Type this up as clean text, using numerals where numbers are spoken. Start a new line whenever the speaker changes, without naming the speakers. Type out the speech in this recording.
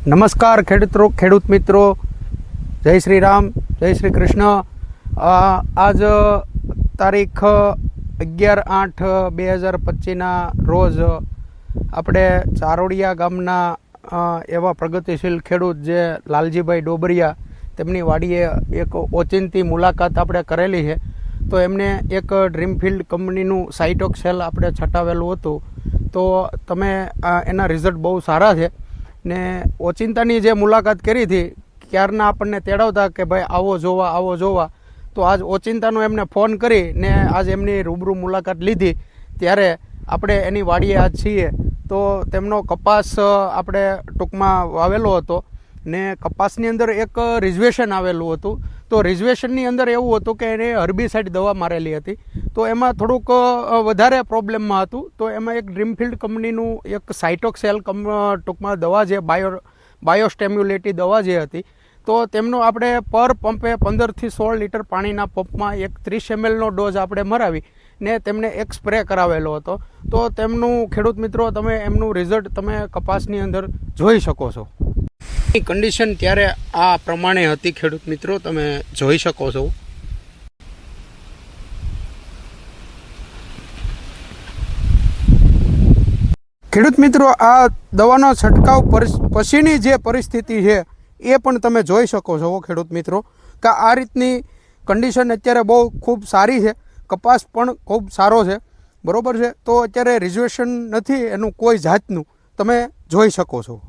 નમસ્કાર ખેડૂત મિત્રો, જય શ્રી રામ, જય શ્રી કૃષ્ણ. આજ તારીખ 11/8/2025ના રોજ આપણે ચારોડિયા ગામના એવા પ્રગતિશીલ ખેડૂત જે લાલજીભાઈ ડોબરિયા, તેમની વાડીએ એક ઓચિંતી મુલાકાત આપણે કરેલી છે. તો એમને એક ડ્રીમફિલ્ડ કંપનીનું સાઇટોક્સેલ આપણે છટાવેલું હતું. તો તમે એના રિઝલ્ટ બહુ સારા છે ને ઓચિંતાની જે મુલાકાત કરી હતી ક્યારના આપણને તેડાવતા કે ભાઈ આવો જોવા. તો આજ ઓચિંતાનો એમને ફોન કરી ને આજ એમની રૂબરૂ મુલાકાત લીધી. ત્યારે આપણે એની વાડીએ આજ છીએ. તો તેમનો કપાસ આપણે ટૂંકમાં વાવેલો હતો ને કપાસની અંદર એક રિઝર્વેશન આવેલું હતું. તો રિઝર્વેશનની અંદર એવું હતું કે એને હર્બીસાઇડ દવા મારેલી હતી. તો એમાં થોડુંક વધારે પ્રોબ્લેમમાં હતું. તો એમાં એક ડ્રીમફિલ્ડ કંપનીનું એક સાઇટોક્સેલ ટૂંકમાં દવા જે બાયોસ્ટેમ્યુલેટી દવા જે હતી, તો તેમનો આપણે પર પંપે 15 થી 16 લીટર પાણીના પંપમાં એક 30 mlનો ડોઝ આપણે મરાવી ને તેમને એક સ્પ્રે કરાવેલો હતો. તો તેમનું ખેડૂત મિત્રો તમે એમનું રિઝલ્ટ તમે કપાસની અંદર જોઈ શકો છો. કન્ડિશન ત્યારે આ પ્રમાણે હતી ખેડૂત મિત્રો, તમે જોઈ શકો છો. ખેડૂત મિત્રો, આ દવાનો છંટકાવ પછીની જે પરિસ્થિતિ છે એ પણ તમે જોઈ શકો છો ખેડૂત મિત્રો, કે આ રીતની કન્ડિશન અત્યારે બહુ ખૂબ સારી છે. કપાસ પણ ખૂબ સારો છે, બરોબર છે. તો અત્યારે રિઝર્વેશન નથી એનું કોઈ જાતનું, તમે જોઈ શકો છો.